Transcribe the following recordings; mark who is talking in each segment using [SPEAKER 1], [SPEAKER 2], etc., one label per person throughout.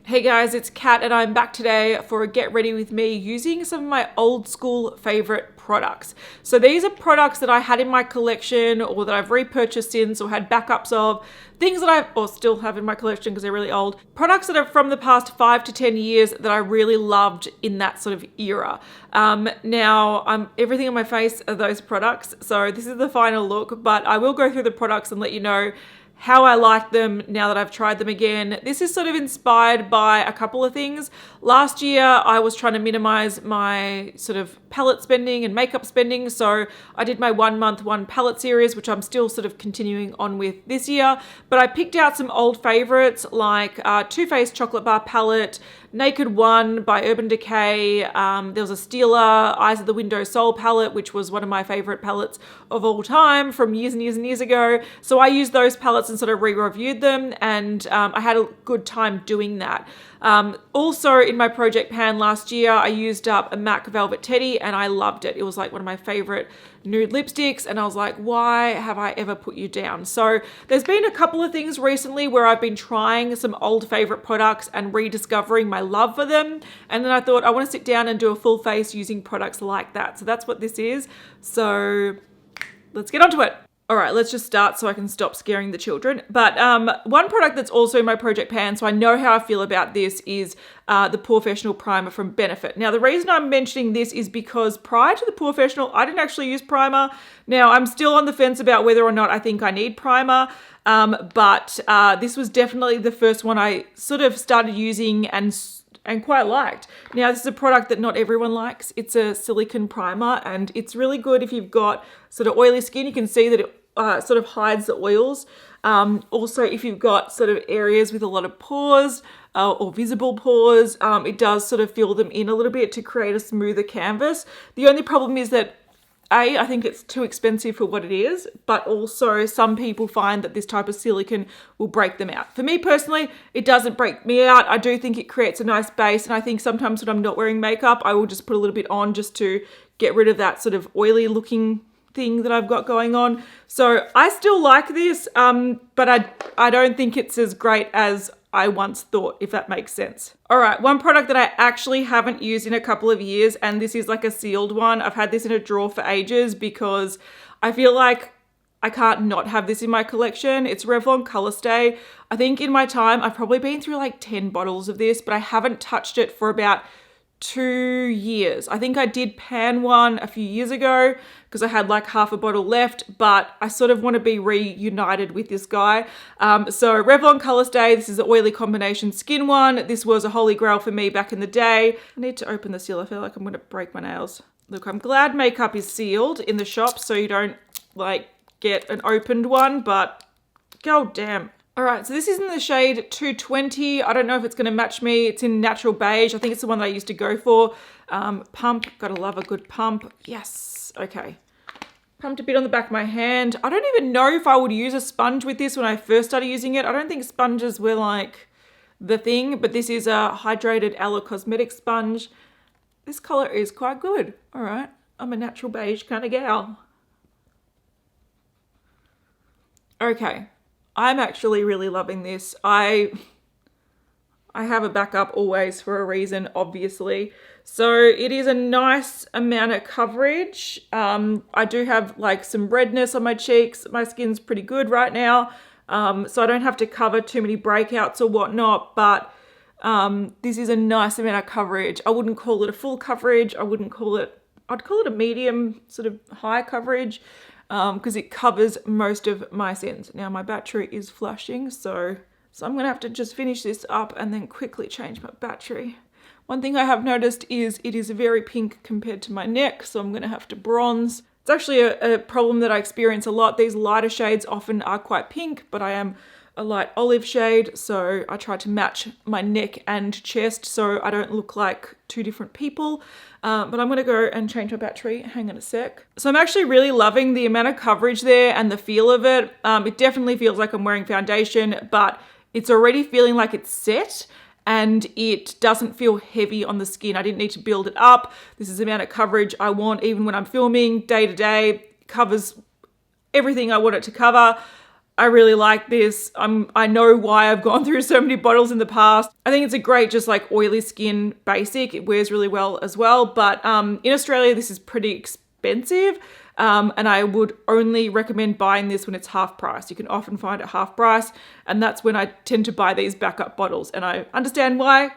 [SPEAKER 1] Hey guys, it's Kat and I'm back today for a get ready with me using some of my old school favorite products. So these are products that I had in my collection or that I've repurchased since or had backups of, things that or still have in my collection because they're really old. Products that are from the past 5 to 10 years that I really loved in that sort of era. Now, everything on my face are those products. So this is the final look, but I will go through the products and let you know how I like them now that I've tried them again. This is sort of inspired by a couple of things. Last year, I was trying to minimize my sort of palette spending and makeup spending. So I did my 1 month, 1 palette series, which I'm still sort of continuing on with this year. But I picked out some old favorites like Too Faced Chocolate Bar Palette, Naked One by Urban Decay. There was a Stila Eyes of the Window Soul palette, which was one of my favorite palettes of all time from years and years and years ago. So I used those palettes and sort of re-reviewed them, and I had a good time doing that. Also in my project pan last year, I used up a MAC Velvet Teddy and I loved it. It was like one of my favorite nude lipsticks and I was like, why have I ever put you down? So there's been a couple of things recently where I've been trying some old favorite products and rediscovering my love for them. And then I thought I want to sit down and do a full face using products like that. So that's what this is. So let's get onto it. All right, let's just start so I can stop scaring the children. But one product that's also in my project pan, so I know how I feel about this, is the Porefessional primer from Benefit. Now, the reason I'm mentioning this is because prior to the Porefessional, I didn't actually use primer. Now, I'm still on the fence about whether or not I think I need primer, but this was definitely the first one I sort of started using and quite liked. Now, this is a product that not everyone likes. It's a silicone primer and it's really good if you've got sort of oily skin. You can see that it sort of hides the oils. Also, if you've got sort of areas with a lot of pores or visible pores, it does sort of fill them in a little bit to create a smoother canvas. The only problem is that I think it's too expensive for what it is, but also some people find that this type of silicone will break them out. For me personally, it doesn't break me out. I do think it creates a nice base, and I think sometimes when I'm not wearing makeup, I will just put a little bit on just to get rid of that sort of oily looking thing that I've got going on. So I still like this, but I don't think it's as great as I once thought, if that makes sense. All right, one product that I actually haven't used in a couple of years, and this is like a sealed one. I've had this in a drawer for ages because I feel like I can't not have this in my collection. It's Revlon Colorstay. I think in my time, I've probably been through like 10 bottles of this, but I haven't touched it for about 2 years. I think I did pan one a few years ago because I had like half a bottle left, but I sort of want to be reunited with this guy. So Revlon Colorstay, this is an oily combination skin one. This was a holy grail for me back in the day. I need to open the seal. I feel like I'm going to break my nails. Look, I'm glad makeup is sealed in the shop so you don't like get an opened one, but god damn. All right, so this is in the shade 220. I don't know if it's going to match me. It's in Natural Beige. I think it's the one that I used to go for. Pump, gotta love a good pump. Yes, okay. Pumped a bit on the back of my hand. I don't even know if I would use a sponge with this when I first started using it. I don't think sponges were like the thing, but this is a hydrated aloe cosmetic sponge. This color is quite good. All right, I'm a natural beige kind of gal. Okay. I'm actually really loving this. I have a backup always for a reason, obviously. So it is a nice amount of coverage. I do have like some redness on my cheeks. My skin's pretty good right now. So I don't have to cover too many breakouts or whatnot, but this is a nice amount of coverage. I wouldn't call it a full coverage. I'd call it a medium sort of high coverage. Because it covers most of my sins. Now my battery is flashing, so I'm going to have to just finish this up and then quickly change my battery. One thing I have noticed is it is very pink compared to my neck, so I'm going to have to bronze. It's actually a problem that I experience a lot. These lighter shades often are quite pink, but I am a light olive shade, so I try to match my neck and chest so I don't look like two different people. But I'm going to go and change my battery. Hang on a sec. So I'm actually really loving the amount of coverage there and the feel of it. It definitely feels like I'm wearing foundation, but it's already feeling like it's set and it doesn't feel heavy on the skin. I didn't need to build it up. This is the amount of coverage I want even when I'm filming day to day. Covers everything I want it to cover. I really like this. I know why I've gone through so many bottles in the past. I think it's a great just like oily skin basic. It wears really well as well. But in Australia, this is pretty expensive. And I would only recommend buying this when it's half price. You can often find it half price. And that's when I tend to buy these backup bottles. And I understand why,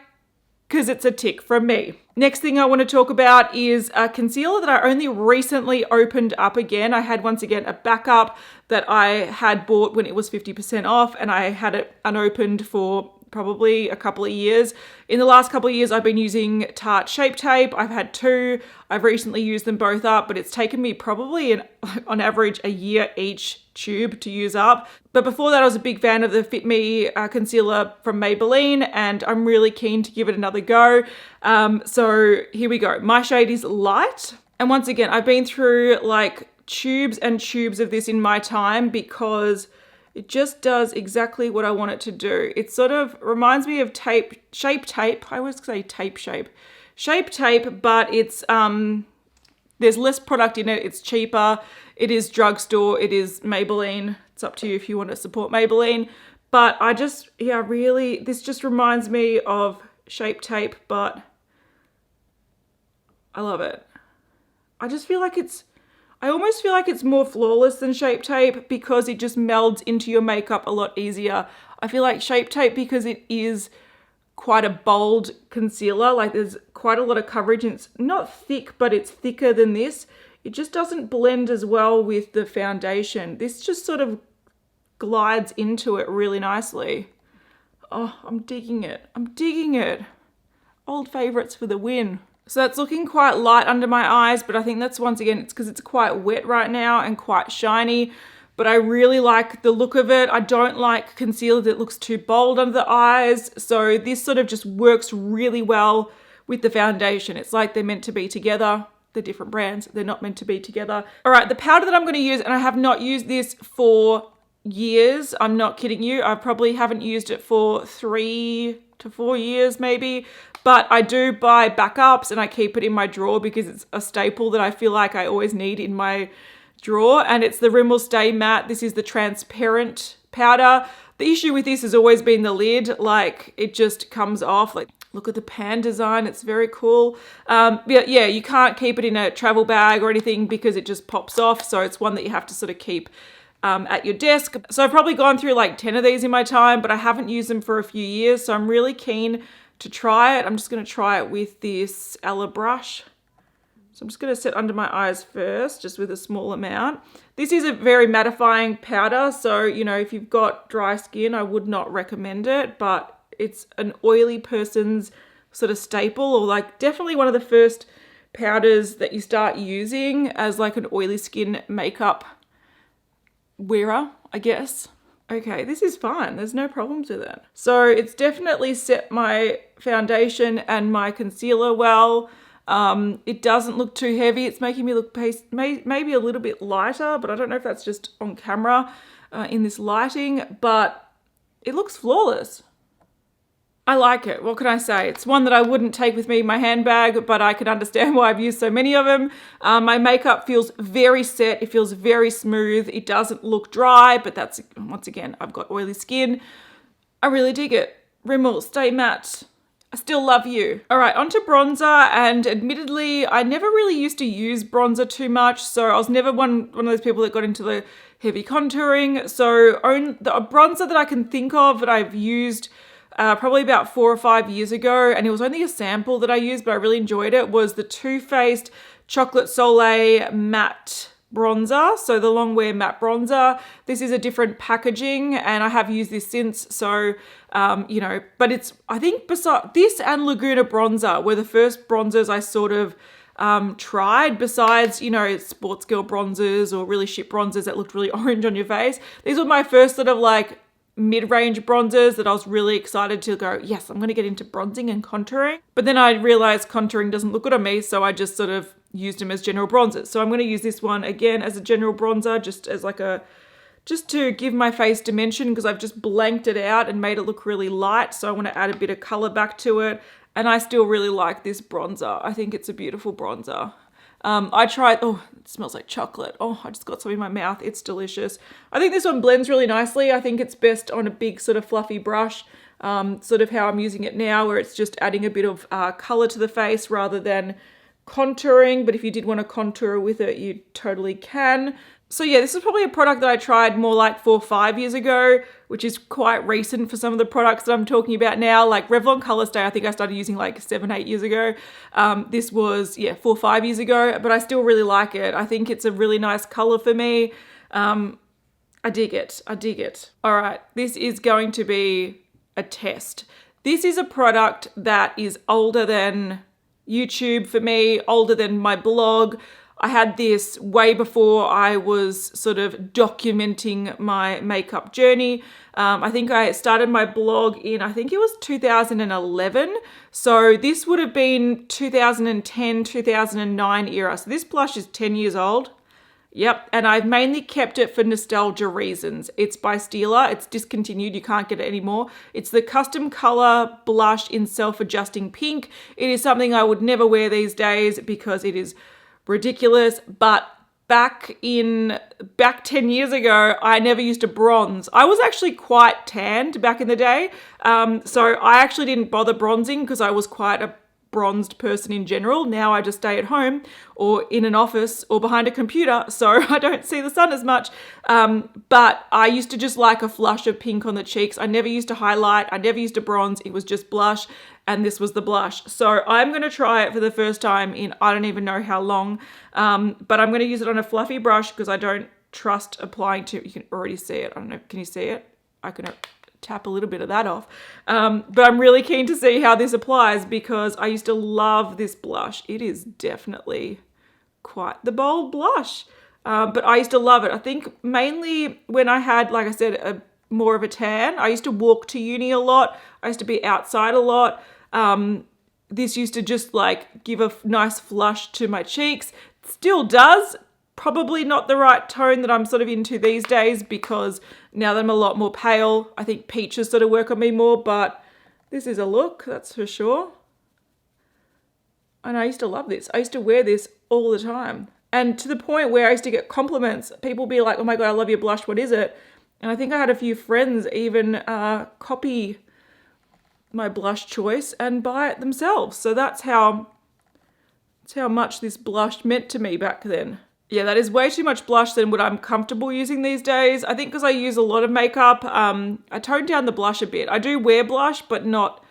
[SPEAKER 1] because it's a tick from me. Next thing I want to talk about is a concealer that I only recently opened up again. I had once again a backup that I had bought when it was 50% off, and I had it unopened for probably a couple of years. In the last couple of years, I've been using Tarte Shape Tape. I've had two. I've recently used them both up, but it's taken me probably on average a year each tube to use up. But before that, I was a big fan of the Fit Me concealer from Maybelline, and I'm really keen to give it another go. So here we go. My shade is Light. And once again, I've been through like tubes and tubes of this in my time because it just does exactly what I want it to do. It sort of reminds me of Shape Tape. I always say Shape Tape, but it's there's less product in it. It's cheaper. It is drugstore. It is Maybelline. It's up to you if you want to support Maybelline. But I just, yeah, really, this just reminds me of Shape Tape, but I love it. I just feel like I almost feel like it's more flawless than Shape Tape because it just melds into your makeup a lot easier. I feel like Shape Tape, because it is quite a bold concealer, like there's quite a lot of coverage and it's not thick, but it's thicker than this. It just doesn't blend as well with the foundation. This just sort of glides into it really nicely. Oh, I'm digging it. I'm digging it. Old favorites for the win. So that's looking quite light under my eyes, but I think that's, once again, it's because it's quite wet right now and quite shiny, but I really like the look of it. I don't like concealer that looks too bold under the eyes, so this sort of just works really well with the foundation. It's like they're meant to be together. They're different brands. They're not meant to be together. All right, the powder that I'm going to use, and I have not used this for years. I'm not kidding you. I probably haven't used it for 3 to 4 years maybe. But I do buy backups and I keep it in my drawer because it's a staple that I feel like I always need in my drawer. And it's the Rimmel Stay Matte. This is the transparent powder. The issue with this has always been the lid. Like, it just comes off. Like, look at the pan design. It's very cool. Yeah, you can't keep it in a travel bag or anything because it just pops off. So it's one that you have to sort of keep at your desk. So I've probably gone through like 10 of these in my time, but I haven't used them for a few years. So I'm really keen to try it. I'm just going to try it with this Ella brush. So I'm just going to set under my eyes first, just with a small amount. This is a very mattifying powder. So, you know, if you've got dry skin, I would not recommend it, but it's an oily person's sort of staple, or like definitely one of the first powders that you start using as like an oily skin makeup wearer, I guess. Okay, this is fine. There's no problems with it. So it's definitely set my foundation and my concealer well. It doesn't look too heavy. It's making me look maybe a little bit lighter, but I don't know if that's just on camera in this lighting, but it looks flawless. I like it. What can I say? It's one that I wouldn't take with me in my handbag, but I can understand why I've used so many of them. My makeup feels very set. It feels very smooth. It doesn't look dry, but that's, once again, I've got oily skin. I really dig it. Rimmel Stay Matte. I still love you. All right, onto bronzer. And admittedly, I never really used to use bronzer too much. So I was never one of those people that got into the heavy contouring. So the bronzer that I can think of that I've used probably about 4 or 5 years ago, and it was only a sample that I used, but I really enjoyed it, was the Too Faced Chocolate Soleil Matte Bronzer. So the long wear matte bronzer. This is a different packaging, and I have used this since. So, you know, but it's, I think besides this and Laguna Bronzer were the first bronzers I sort of tried, besides, you know, sports girl bronzers or really shit bronzers that looked really orange on your face. These were my first sort of like mid-range bronzers that I was really excited to go, yes, I'm going to get into bronzing and contouring. But then I realized contouring doesn't look good on me, so I just sort of used them as general bronzers. So I'm going to use this one again as a general bronzer, just as like just to give my face dimension, because I've just blanked it out and made it look really light. So I want to add a bit of color back to it. And I still really like this bronzer. I think it's a beautiful bronzer. I tried, oh, it smells like chocolate. Oh, I just got some in my mouth. It's delicious. I think this one blends really nicely. I think it's best on a big sort of fluffy brush, sort of how I'm using it now, where it's just adding a bit of color to the face rather than contouring. But if you did want to contour with it, you totally can. So yeah, this is probably a product that I tried more like 4 or 5 years ago, which is quite recent for some of the products that I'm talking about now. Like Revlon Colorstay, I think I started using like 7 or 8 years ago. This was, yeah, 4 or 5 years ago, but I still really like it. I think it's a really nice color for me. I dig it. I dig it. All right, this is going to be a test. This is a product that is older than YouTube for me, older than my blog. I had this way before I was sort of documenting my makeup journey. I think I started my blog in, I think it was 2011. So this would have been 2010, 2009 era. So this blush is 10 years old. Yep, and I've mainly kept it for nostalgia reasons. It's by Stila. It's discontinued. You can't get it anymore. It's the Custom Color Blush in Self-Adjusting Pink. It is something I would never wear these days because it is ridiculous, but back 10 years ago, I never used to bronze. I was actually quite tanned back in the day, so I actually didn't bother bronzing because I was quite a bronzed person in general. Now I just stay at home or in an office or behind a computer, so I don't see the sun as much. But I used to just like a flush of pink on the cheeks. I never used to highlight. I never used to bronze. It was just blush, and this was the blush. So I'm going to try it for the first time in I don't even know how long, but I'm going to use it on a fluffy brush because I don't trust applying to, you can already see it. I don't know, can you see it? I can tap a little bit of that off. But I'm really keen to see how this applies because I used to love this blush. It is definitely quite the bold blush, but I used to love it. I think mainly when I had, like I said, more of a tan. I used to walk to uni a lot. I used to be outside a lot. This used to just like give a nice flush to my cheeks. Still does. Probably not the right tone that I'm sort of into these days because now that I'm a lot more pale, I think peaches sort of work on me more, but this is a look, that's for sure. And I used to love this. I used to wear this all the time. And to the point where I used to get compliments. People be like, oh my God, I love your blush, what is it? And I think I had a few friends even copy my blush choice and buy it themselves. So that's how much this blush meant to me back then. Yeah, that is way too much blush than what I'm comfortable using these days. I think because I use a lot of makeup, I toned down the blush a bit. I do wear blush, but not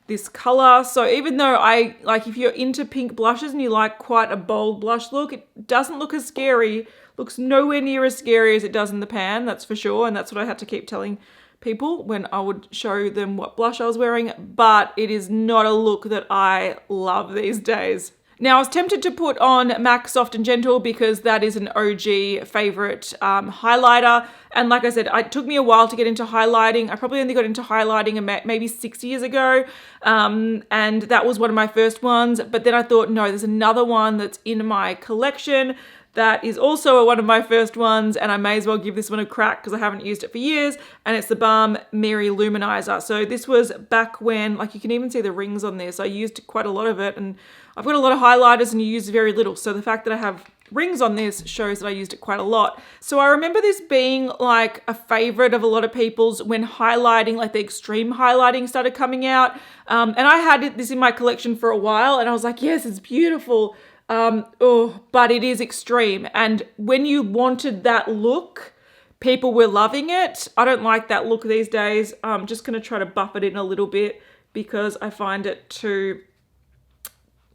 [SPEAKER 1] this color. So even though if you're into pink blushes and you like quite a bold blush look, it doesn't look as scary, looks nowhere near as scary as it does in the pan, that's for sure. And that's what I had to keep telling people when I would show them what blush I was wearing. But it is not a look that I love these days. Now, I was tempted to put on MAC Soft and Gentle because that is an OG favorite highlighter. And like I said, it took me a while to get into highlighting. I probably only got into highlighting maybe 6 years ago. And that was one of my first ones. But then I thought, no, there's another one that's in my collection that is also one of my first ones, and I may as well give this one a crack because I haven't used it for years, and it's the Balm Mary Luminizer. So this was back when, like you can even see the rings on this. I used quite a lot of it, and I've got a lot of highlighters and you use very little. So the fact that I have rings on this shows that I used it quite a lot. So I remember this being like a favorite of a lot of people's when highlighting, like the extreme highlighting started coming out. And I had this in my collection for a while and I was like, yes, it's beautiful. But it is extreme. And when you wanted that look, people were loving it. I don't like that look these days. I'm just going to try to buff it in a little bit because I find it too,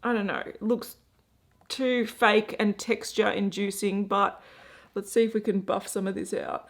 [SPEAKER 1] I don't know, it looks too fake and texture inducing, but let's see if we can buff some of this out.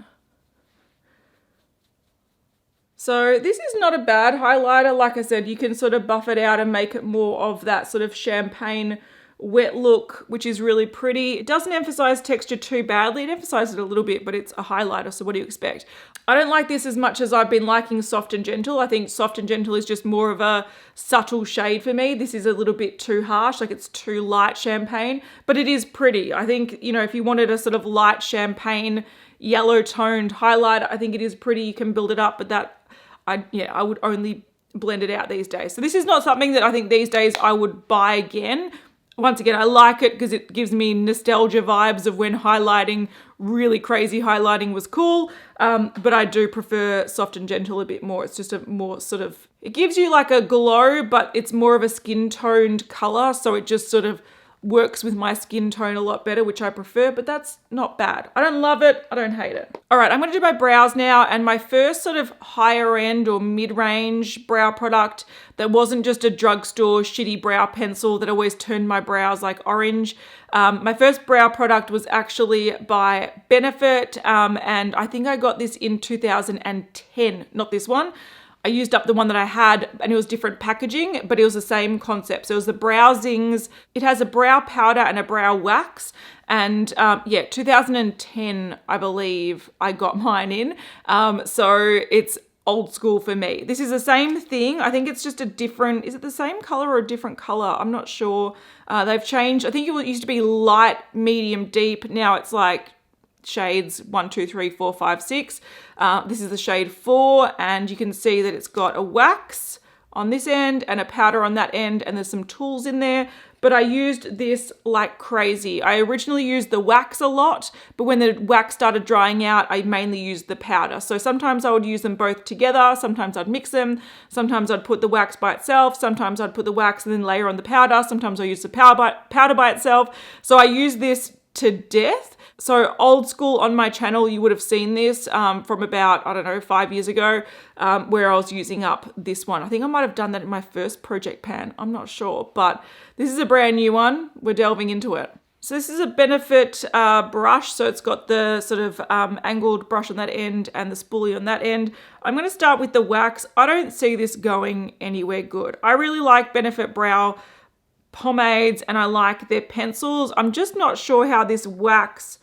[SPEAKER 1] So this is not a bad highlighter. Like I said, you can sort of buff it out and make it more of that sort of champagne wet look, which is really pretty. It doesn't emphasize texture too badly. It emphasizes it a little bit, but it's a highlighter, so what do you expect? I don't like this as much as I've been liking Soft and Gentle. I think Soft and Gentle is just more of a subtle shade for me. This is a little bit too harsh, like it's too light champagne, but it is pretty. I think, you know, if you wanted a sort of light champagne, yellow toned highlighter, I think it is pretty. You can build it up, but I would only blend it out these days. So this is not something that I think these days I would buy again. Once again, I like it because it gives me nostalgia vibes of when highlighting, really crazy highlighting was cool. But I do prefer Soft and Gentle a bit more. It's just a more sort of, it gives you like a glow, but it's more of a skin toned color. So it just sort of works with my skin tone a lot better, which I prefer, but that's not bad. I don't love it. I don't hate it. All right, I'm gonna do my brows now, and my first sort of higher end or mid-range brow product that wasn't just a drugstore shitty brow pencil that always turned my brows like orange. My first brow product was actually by Benefit, and I think I got this in 2010, not this one. I used up the one that I had and it was different packaging, but it was the same concept. So it was the Brow Zings. It has a brow powder and a brow wax. And yeah, 2010, I believe I got mine in. So it's old school for me. This is the same thing. I think it's just a different, is it the same color or a different color? I'm not sure. They've changed. I think it used to be light, medium, deep. Now it's like shades 1, 2, 3, 4, 5, 6. This is the shade 4, and you can see that it's got a wax on this end and a powder on that end, and there's some tools in there. But I used this like crazy. I originally used the wax a lot, but when the wax started drying out, I mainly used the powder. So sometimes I would use them both together. Sometimes I'd mix them. Sometimes I'd put the wax by itself. Sometimes I'd put the wax and then layer on the powder. Sometimes I use the powder by itself. So I use this to death. So old school on my channel, you would have seen this from about, I don't know, 5 years ago, where I was using up this one. I think I might have done that in my first project pan. I'm not sure, but this is a brand new one. We're delving into it. So this is a Benefit brush. So it's got the sort of angled brush on that end and the spoolie on that end. I'm going to start with the wax. I don't see this going anywhere good. I really like Benefit brow pomades and I like their pencils. I'm just not sure how this wax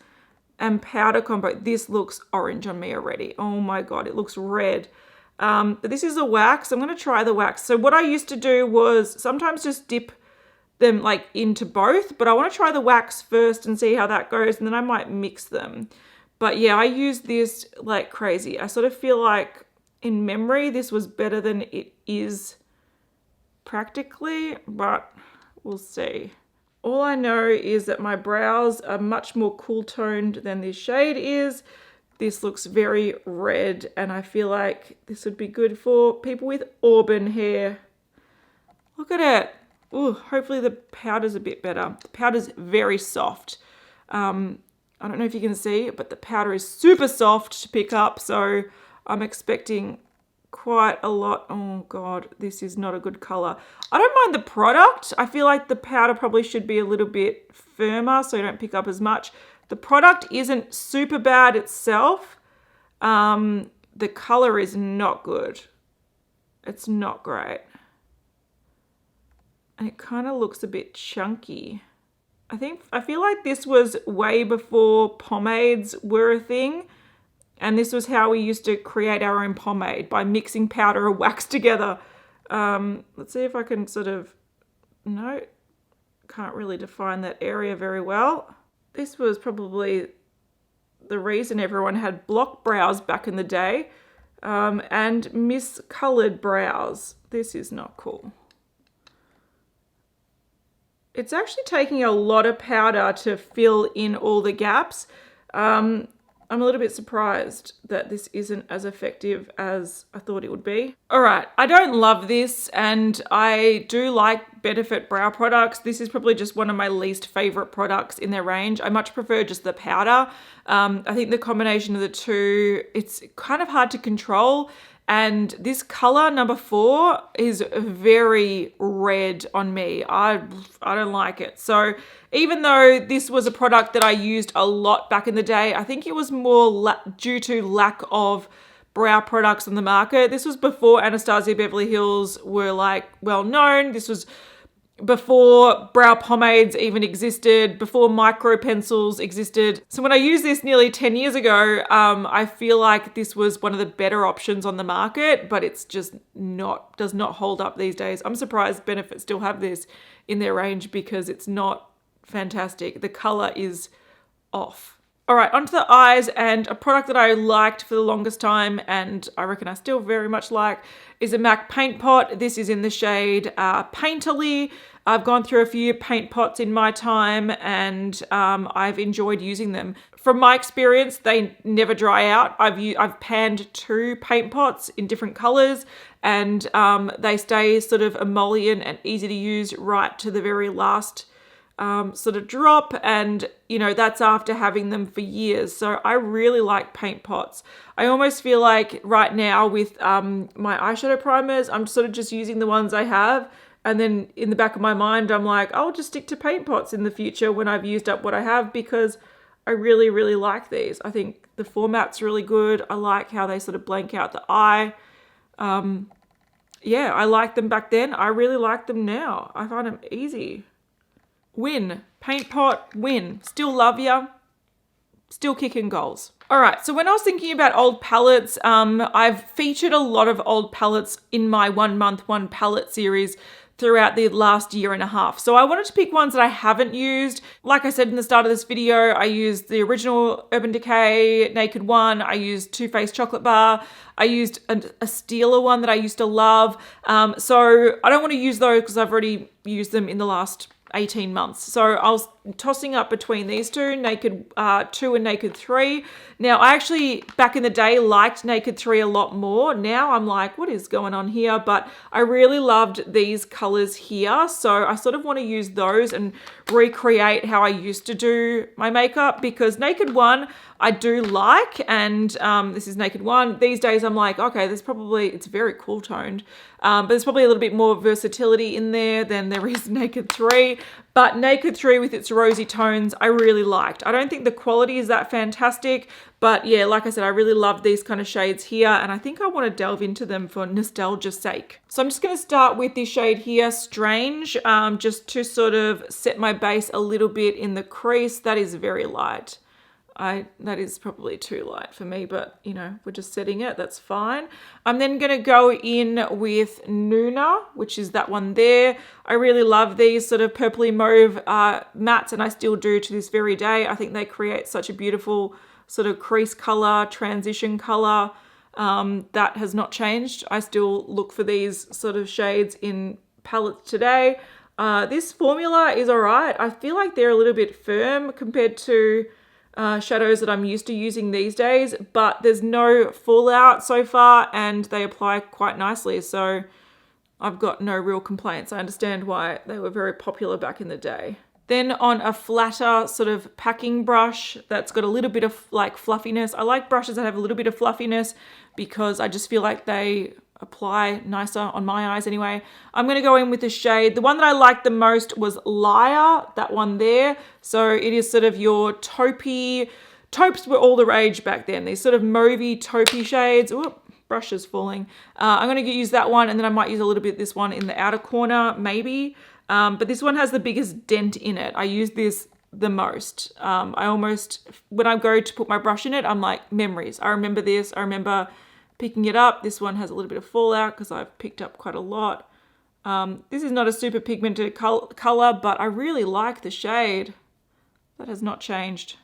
[SPEAKER 1] and powder combo, this looks orange on me already. Oh my God, it looks red. But this is a wax. I'm going to try the wax. So what I used to do was sometimes just dip them like into both, but I want to try the wax first and see how that goes, and then I might mix them. But yeah, I use this like crazy. I sort of feel like in memory, this was better than it is practically, but we'll see. All I know is that my brows are much more cool toned than this shade is. This looks very red, and I feel like this would be good for people with auburn hair. Look at it. Ooh, hopefully the powder's a bit better. The powder's very soft. I don't know if you can see, but the powder is super soft to pick up, so I'm expecting quite a lot. Oh God, this is not a good color. I don't mind the product. I feel like the powder probably should be a little bit firmer so you don't pick up as much. The product isn't super bad itself. The color is not good. It's not great. And it kind of looks a bit chunky. I feel like this was way before pomades were a thing. And this was how we used to create our own pomade, by mixing powder and wax together. Let's see if I can sort of, no, can't really define that area very well. This was probably the reason everyone had block brows back in the day, and miscolored brows. This is not cool. It's actually taking a lot of powder to fill in all the gaps. I'm a little bit surprised that this isn't as effective as I thought it would be. All right, I don't love this, and I do like Benefit brow products. This is probably just one of my least favorite products in their range. I much prefer just the powder. I think the combination of the two, it's kind of hard to control. And this color, number 4, is very red on me. I don't like it. So even though this was a product that I used a lot back in the day, I think it was more due to lack of brow products on the market. This was before Anastasia Beverly Hills were like well known. This was before brow pomades even existed, before micro pencils existed. So when I used this nearly 10 years ago, I feel like this was one of the better options on the market, but it's just does not hold up these days. I'm surprised Benefit still have this in their range because it's not fantastic. The color is off. All right, onto the eyes, and a product that I liked for the longest time, and I reckon I still very much like, is a MAC Paint Pot. This is in the shade Painterly. I've gone through a few paint pots in my time, and I've enjoyed using them. From my experience, they never dry out. I've panned 2 paint pots in different colors, and they stay sort of emollient and easy to use right to the very last sort of drop, and you know, that's after having them for years. So I really like paint pots. I almost feel like right now with my eyeshadow primers, I'm sort of just using the ones I have, and then in the back of my mind I'm like, I'll just stick to paint pots in the future when I've used up what I have, because I really like these. I think the format's really good. I like how they sort of blank out the eye. Yeah, I liked them back then. I really like them now. I find them easy. Win. Paint pot, win. Still love ya. Still kicking goals. All right, so when I was thinking about old palettes, I've featured a lot of old palettes in my 1 month, 1 palette series throughout the last year and a half. So I wanted to pick ones that I haven't used. Like I said in the start of this video, I used the original Urban Decay Naked One. I used Too Faced Chocolate Bar. I used a Stila one that I used to love. So I don't want to use those because I've already used them in the last 18 months. So I was tossing up between these two, Naked 2 and Naked 3. Now, I actually, back in the day, liked Naked 3 a lot more. Now I'm like, what is going on here? But I really loved these colors here. So I sort of want to use those and recreate how I used to do my makeup, because Naked 1, I do like, and this is Naked 1. These days I'm like, okay, it's very cool toned, but there's probably a little bit more versatility in there than there is Naked 3. But Naked 3 with its rosy tones, I really liked. I don't think the quality is that fantastic, but yeah, like I said, I really love these kind of shades here, and I think I want to delve into them for nostalgia's sake. So I'm just going to start with this shade here, Strange, just to sort of set my base a little bit in the crease. That is very light. That is probably too light for me, but you know, we're just setting it, that's fine. I'm then going to go in with Nuna, which is that one there. I really love these sort of purpley mauve mattes, and I still do to this very day. I think they create such a beautiful sort of crease color, transition color. That has not changed. I still look for these sort of shades in palettes today. This formula is all right. I feel like they're a little bit firm compared to shadows that I'm used to using these days, but there's no fallout so far, and they apply quite nicely, so I've got no real complaints. I understand why they were very popular back in the day. Then on a flatter sort of packing brush that's got a little bit of like fluffiness. I like brushes that have a little bit of fluffiness because I just feel like they apply nicer on my eyes anyway. I'm going to go in with the shade. The one that I liked the most was Liar, that one there. So it is sort of your taupey. Taupes were all the rage back then. These sort of mauvey taupey shades. Ooh, brush is falling. I'm going to use that one, and then I might use a little bit of this one in the outer corner, maybe. But this one has the biggest dent in it. I use this the most. I almost, when I go to put my brush in it, I'm like, memories. I remember this. I remember picking it up. This one has a little bit of fallout because I've picked up quite a lot. This is not a super pigmented color, but I really like the shade. That has not changed.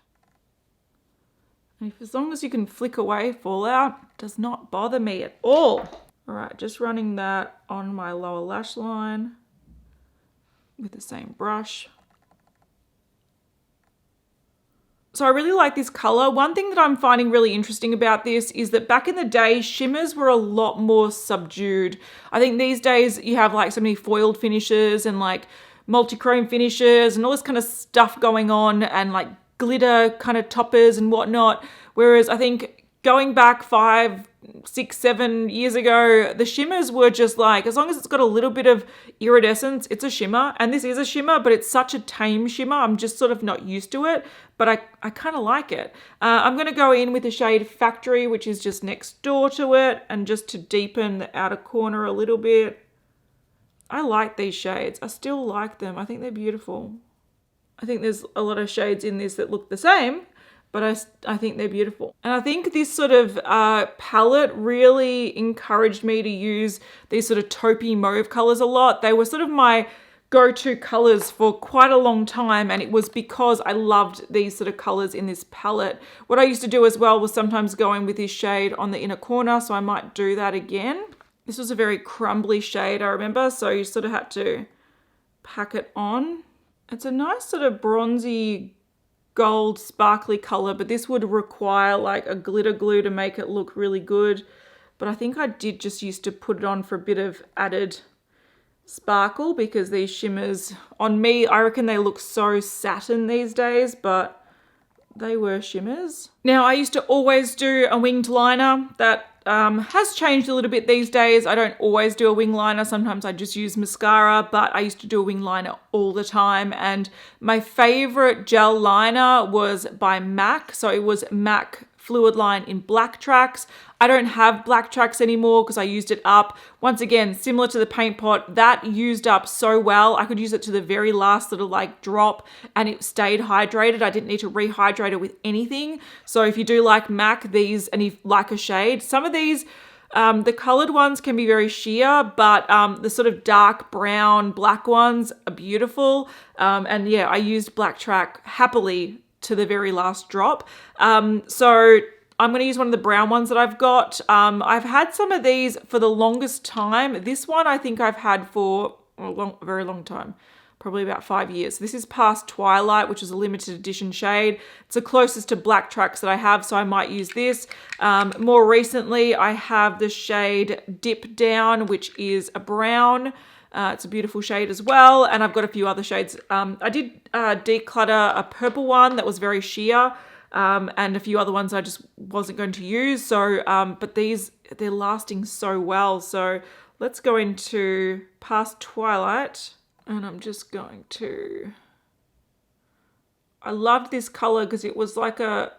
[SPEAKER 1] And as long as you can flick away fallout, it does not bother me at all. All right, just running that on my lower lash line with the same brush. So I really like this color. One thing that I'm finding really interesting about this is that back in the day, shimmers were a lot more subdued. I think these days you have like so many foiled finishes and like multi-chrome finishes and all this kind of stuff going on, and like glitter kind of toppers and whatnot. Whereas I think going back 5, 6, 7 years ago, the shimmers were just like, as long as it's got a little bit of iridescence, it's a shimmer. And this is a shimmer, but it's such a tame shimmer. I'm just sort of not used to it, but I kind of like it. I'm going to go in with the shade Factory, which is just next door to it, and just to deepen the outer corner a little bit. I like these shades. I still like them. I think they're beautiful. I think there's a lot of shades in this that look the same, but I think they're beautiful. And I think this sort of palette really encouraged me to use these sort of taupey mauve colors a lot. They were sort of my go-to colors for quite a long time, and it was because I loved these sort of colors in this palette. What I used to do as well was sometimes go in with this shade on the inner corner, so I might do that again. This was a very crumbly shade, I remember, so you sort of had to pack it on. It's a nice sort of bronzy gold sparkly color, but this would require like a glitter glue to make it look really good. But I think I did just used to put it on for a bit of added sparkle, because these shimmers on me, I reckon they look so satin these days, but they were shimmers. Now, I used to always do a winged liner. That has changed a little bit these days. I don't always do a wing liner. Sometimes I just use mascara, but I used to do a wing liner all the time. And my favorite gel liner was by MAC. So it was MAC Fluidline in black tracks. I don't have black tracks anymore because I used it up. Once again, similar to the paint pot, that used up so well. I could use it to the very last little like drop and it stayed hydrated. I didn't need to rehydrate it with anything. So if you do like MAC, these, and you like a shade, some of these, the colored ones can be very sheer, but the sort of dark brown, black ones are beautiful. And yeah, I used black track happily to the very last drop. So I'm going to use one of the brown ones that I've got. I've had some of these for the longest time. This one I think I've had for a very long time, probably about 5 years. This is past Twilight, which is a limited edition shade. It's the closest to black tracks that I have, so I might use this. More recently, I have the shade Dip Down, which is a brown. It's a beautiful shade as well, and I've got a few other shades. I did declutter a purple one that was very sheer, and a few other ones I just wasn't going to use. So, but these, they're lasting so well. So let's go into past Twilight, and I'm just going to, I loved this color because it was like a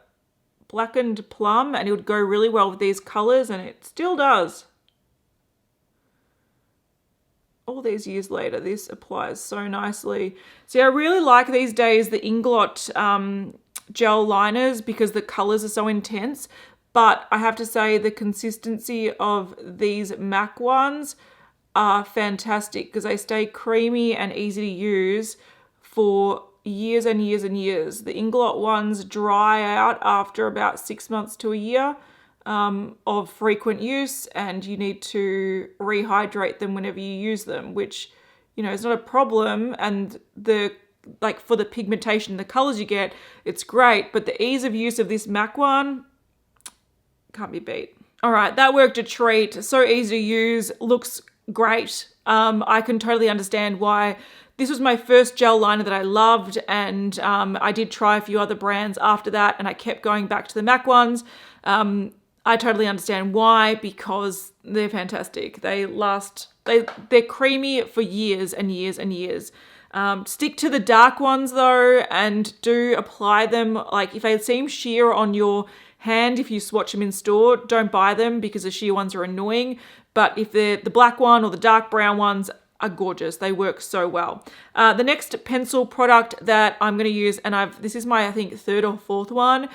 [SPEAKER 1] blackened plum and it would go really well with these colors, and it still does. All these years later, this applies so nicely. See, I really like these days the Inglot gel liners because the colors are so intense, but I have to say the consistency of these MAC ones are fantastic because they stay creamy and easy to use for years and years and years. The Inglot ones dry out after about 6 months to a year of frequent use, and you need to rehydrate them whenever you use them, which, you know, is not a problem. And the, like, for the pigmentation, the colors you get, it's great, but the ease of use of this MAC one can't be beat. All right, that worked a treat. So easy to use, looks great. I can totally understand why this was my first gel liner that I loved, and I did try a few other brands after that, and I kept going back to the MAC ones. I totally understand why, because they're fantastic. They last, they're creamy for years and years and years. Stick to the dark ones though, and do apply them. Like if they seem sheer on your hand, if you swatch them in store, don't buy them because the sheer ones are annoying. But if they're the black one or the dark brown ones, are gorgeous. They work so well. The next pencil product that I'm going to use, and this is my, I think, third or fourth one,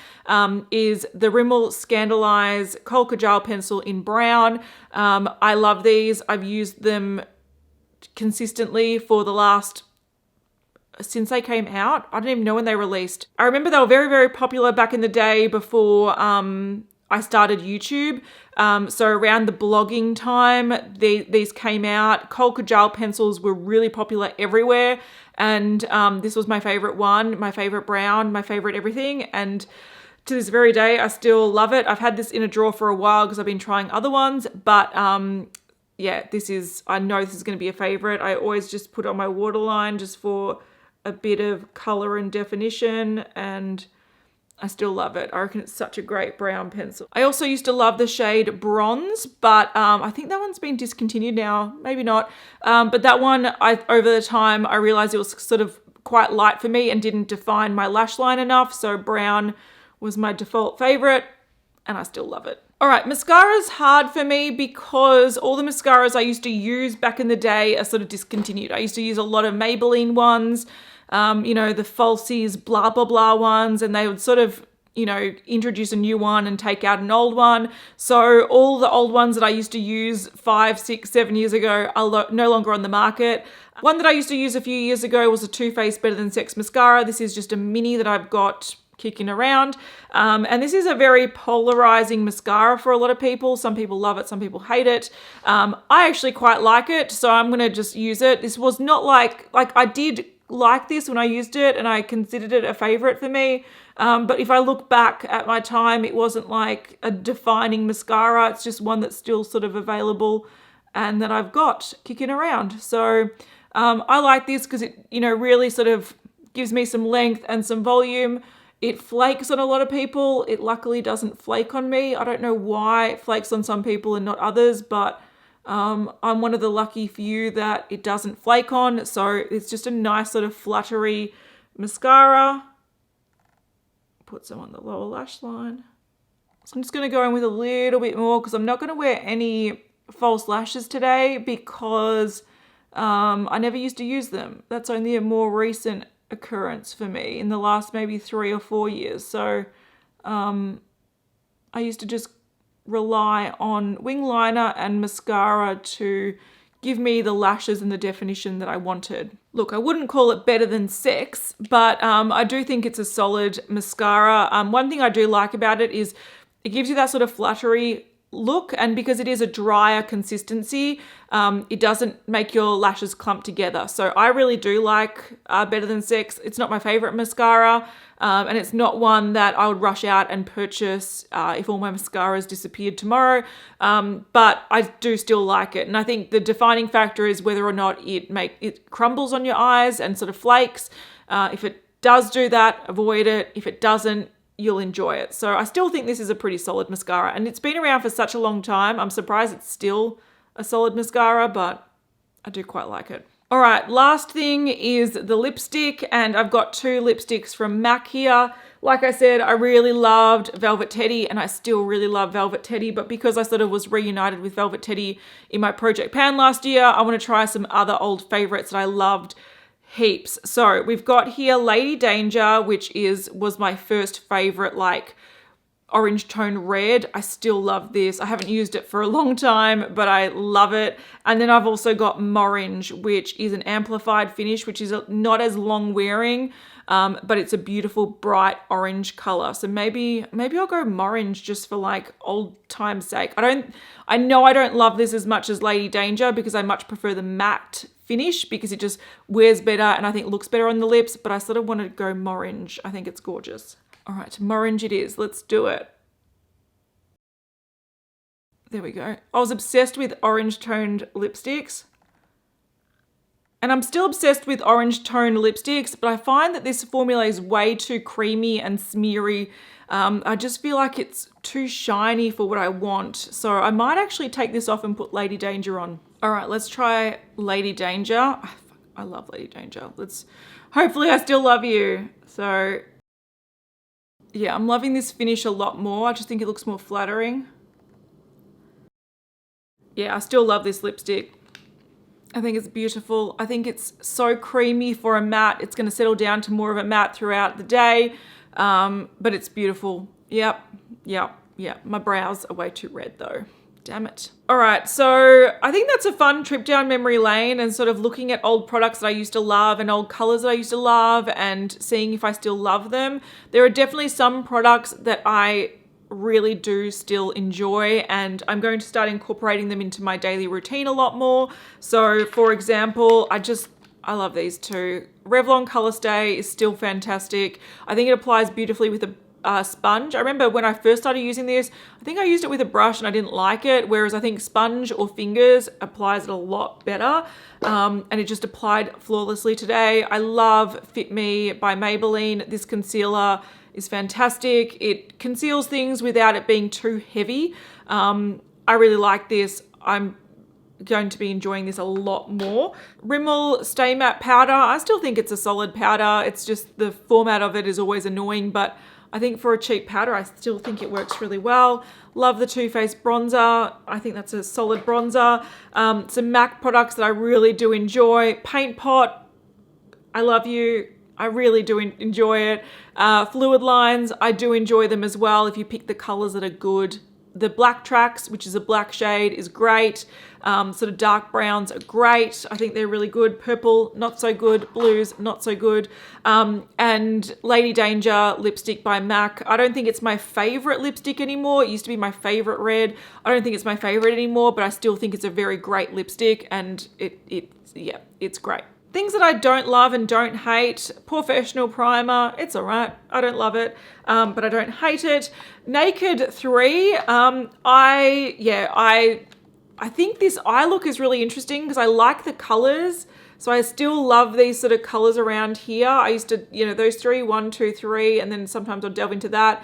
[SPEAKER 1] is the Rimmel Scandaleyes Kohl Kajal pencil in brown. I love these. I've used them consistently for the last, since they came out. I don't even know when they released. I remember they were very, very popular back in the day before I started YouTube. So around the blogging time, these came out. Kohl Kajal pencils were really popular everywhere. And this was my favorite one, my favorite brown, my favorite everything. And to this very day, I still love it. I've had this in a drawer for a while because I've been trying other ones. But yeah, I know this is going to be a favorite. I always just put it on my waterline just for a bit of color and definition, and I still love it. I reckon it's such a great brown pencil. I also used to love the shade Bronze, but I think that one's been discontinued now. Maybe not. But that one, over the time, I realized it was sort of quite light for me and didn't define my lash line enough. So brown was my default favorite, and I still love it. All right, mascara's hard for me because all the mascaras I used to use back in the day are sort of discontinued. I used to use a lot of Maybelline ones, you know, the falsies, blah, blah, blah ones, and they would sort of, you know, introduce a new one and take out an old one. So all the old ones that I used to use 5, 6, 7 years ago are no longer on the market. One that I used to use a few years ago was a Too Faced Better Than Sex mascara. This is just a mini that I've got kicking around. And this is a very polarizing mascara for a lot of people. Some people love it, some people hate it. I actually quite like it, so I'm gonna just use it. This was not like I did like this when I used it and I considered it a favorite for me. But if I look back at my time, it wasn't like a defining mascara. It's just one that's still sort of available and that I've got kicking around. So I like this because it, you know, really sort of gives me some length and some volume. It flakes on a lot of people. It luckily doesn't flake on me. I don't know why it flakes on some people and not others, but I'm one of the lucky few that it doesn't flake on. So it's just a nice sort of fluttery mascara. Put some on the lower lash line. So I'm just going to go in with a little bit more because I'm not going to wear any false lashes today because I never used to use them. That's only a more recent occurrence for me in the last maybe 3 or 4 years. So I used to just rely on wing liner and mascara to give me the lashes and the definition that I wanted. Look, I wouldn't call it better than sex, but I do think it's a solid mascara. One thing I do like about it is it gives you that sort of fluttery look, and because it is a drier consistency, it doesn't make your lashes clump together. So I really do like Better Than Sex. It's not my favorite mascara, and it's not one that I would rush out and purchase if all my mascaras disappeared tomorrow, but I do still like it. And I think the defining factor is whether or not it crumbles on your eyes and sort of flakes. If it does do that, avoid it. If it doesn't, you'll enjoy it. So I still think this is a pretty solid mascara, and it's been around for such a long time. I'm surprised it's still a solid mascara, but I do quite like it. All right, last thing is the lipstick, and I've got 2 lipsticks from MAC here. Like I said, I really loved Velvet Teddy, and I still really love Velvet Teddy, but because I sort of was reunited with Velvet Teddy in my Project Pan last year, I want to try some other old favorites that I loved heaps. So we've got here Lady Danger, which was my first favorite, like orange tone red. I still love this. I haven't used it for a long time, but I love it. And then I've also got Morange, which is an amplified finish, which is not as long wearing, but it's a beautiful bright orange color. So maybe I'll go Morange just for like old time's sake. I know I don't love this as much as Lady Danger because I much prefer the matte finish because it just wears better and I think looks better on the lips, but I sort of want to go Morange. I think it's gorgeous. All right, Morange it is. Let's do it. There we go. I was obsessed with orange toned lipsticks. And I'm still obsessed with orange toned lipsticks, but I find that this formula is way too creamy and smeary. I just feel like it's too shiny for what I want. So I might actually take this off and put Lady Danger on. All right, let's try Lady Danger. I love Lady Danger. Hopefully I still love you. So yeah, I'm loving this finish a lot more. I just think it looks more flattering. Yeah, I still love this lipstick. I think it's beautiful. I think it's so creamy for a matte. It's going to settle down to more of a matte throughout the day, but it's beautiful. Yep. My brows are way too red though. Damn it. All right, so I think that's a fun trip down memory lane and sort of looking at old products that I used to love and old colors that I used to love and seeing if I still love them. There are definitely some products that I really do still enjoy, and I'm going to start incorporating them into my daily routine a lot more. So for example, I love these two. Revlon Colorstay is still fantastic. I think it applies beautifully with a sponge. I remember when I first started using this, I think I used it with a brush and I didn't like it, whereas I think sponge or fingers applies it a lot better, and it just applied flawlessly today. I love Fit Me by Maybelline. This concealer is fantastic. It conceals things without it being too heavy. I really like this. I'm going to be enjoying this a lot more. Rimmel Stay Matte Powder. I still think it's a solid powder. It's just the format of it is always annoying, but I think for a cheap powder, I still think it works really well. Love the Too Faced bronzer. I think that's a solid bronzer. Some MAC products that I really do enjoy. Paint Pot, I love you. I really do enjoy it. Fluidlines, I do enjoy them as well if you pick the colors that are good. The Black Tracks, which is a black shade, is great. Sort of dark browns are great. I think they're really good. Purple, not so good. Blues, not so good. And Lady Danger lipstick by MAC. I don't think it's my favorite lipstick anymore. It used to be my favorite red. I don't think it's my favorite anymore, but I still think it's a very great lipstick, and it's great. Things that I don't love and don't hate. Porefessional primer, it's all right. I don't love it, but I don't hate it. Naked 3, I think this eye look is really interesting because I like the colors. So I still love these sort of colors around here. I used to, those 3, 1, 2, 3, and then sometimes I'll delve into that.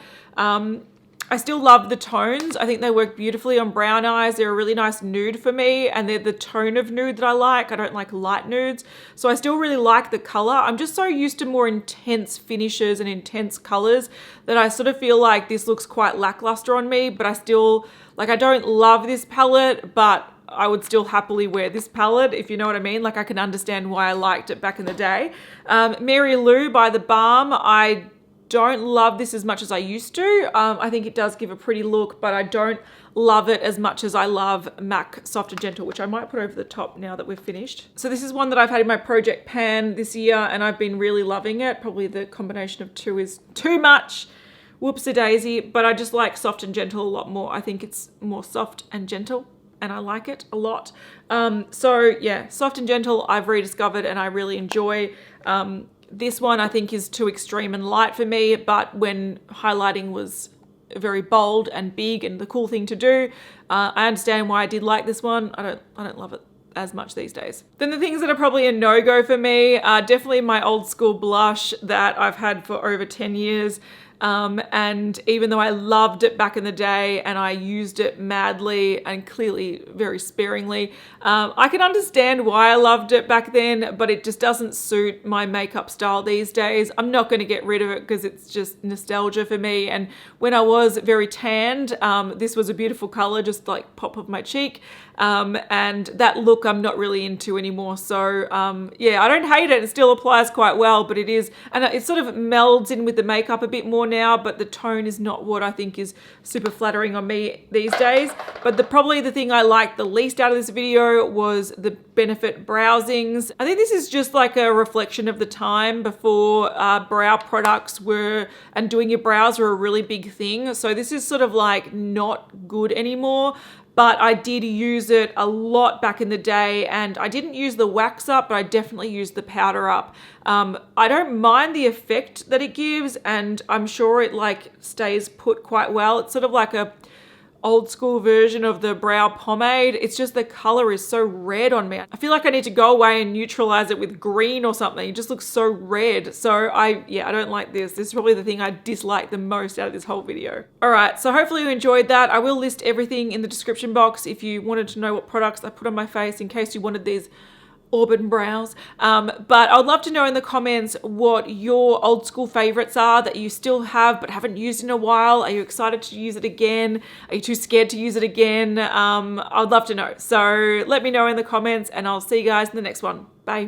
[SPEAKER 1] I still love the tones. I think they work beautifully on brown eyes. They're a really nice nude for me, and they're the tone of nude that I like. I don't like light nudes. So I still really like the color. I'm just so used to more intense finishes and intense colors that I sort of feel like this looks quite lackluster on me, but I still, I don't love this palette, but I would still happily wear this palette, if you know what I mean. I can understand why I liked it back in the day. Mary Lou by the Balm. I don't love this as much as I used to. I think it does give a pretty look, but I don't love it as much as I love MAC Soft and Gentle, which I might put over the top now that we've finished. So this is one that I've had in my project pan this year, and I've been really loving it. Probably the combination of 2 is too much. Whoopsie daisy, but I just like Soft and Gentle a lot more. I think it's more soft and gentle, and I like it a lot. So yeah, Soft and Gentle I've rediscovered and I really enjoy. This one I think is too extreme and light for me, but when highlighting was very bold and big and the cool thing to do, I understand why I did like this one. I don't love it as much these days. Then the things that are probably a no-go for me are definitely my old school blush that I've had for over 10 years. And even though I loved it back in the day and I used it madly and clearly very sparingly, I can understand why I loved it back then, but it just doesn't suit my makeup style these days. I'm not going to get rid of it because it's just nostalgia for me. And when I was very tanned, this was a beautiful color, just like pop of my cheek. And that look I'm not really into anymore. So yeah, I don't hate it. It still applies quite well, but it is, and it sort of melds in with the makeup a bit more now, but the tone is not what I think is super flattering on me these days. But probably the thing I liked the least out of this video was the Benefit Browsings. I think this is just like a reflection of the time before brow products were, and doing your brows were a really big thing. So this is sort of like not good anymore. But I did use it a lot back in the day, and I didn't use the wax up, but I definitely used the powder up. I don't mind the effect that it gives, and I'm sure it stays put quite well. It's sort of like a old school version of the brow pomade. It's just the color is so red on me. I feel like I need to go away and neutralize it with green or something. It just looks so red. So I don't like this. This is probably the thing I dislike the most out of this whole video. All right, so hopefully you enjoyed that. I will list everything in the description box if you wanted to know what products I put on my face in case you wanted these auburn brows. But I'd love to know in the comments what your old school favorites are that you still have but haven't used in a while. Are you excited to use it again? Are you too scared to use it again? I'd love to know. So let me know in the comments, and I'll see you guys in the next one. Bye.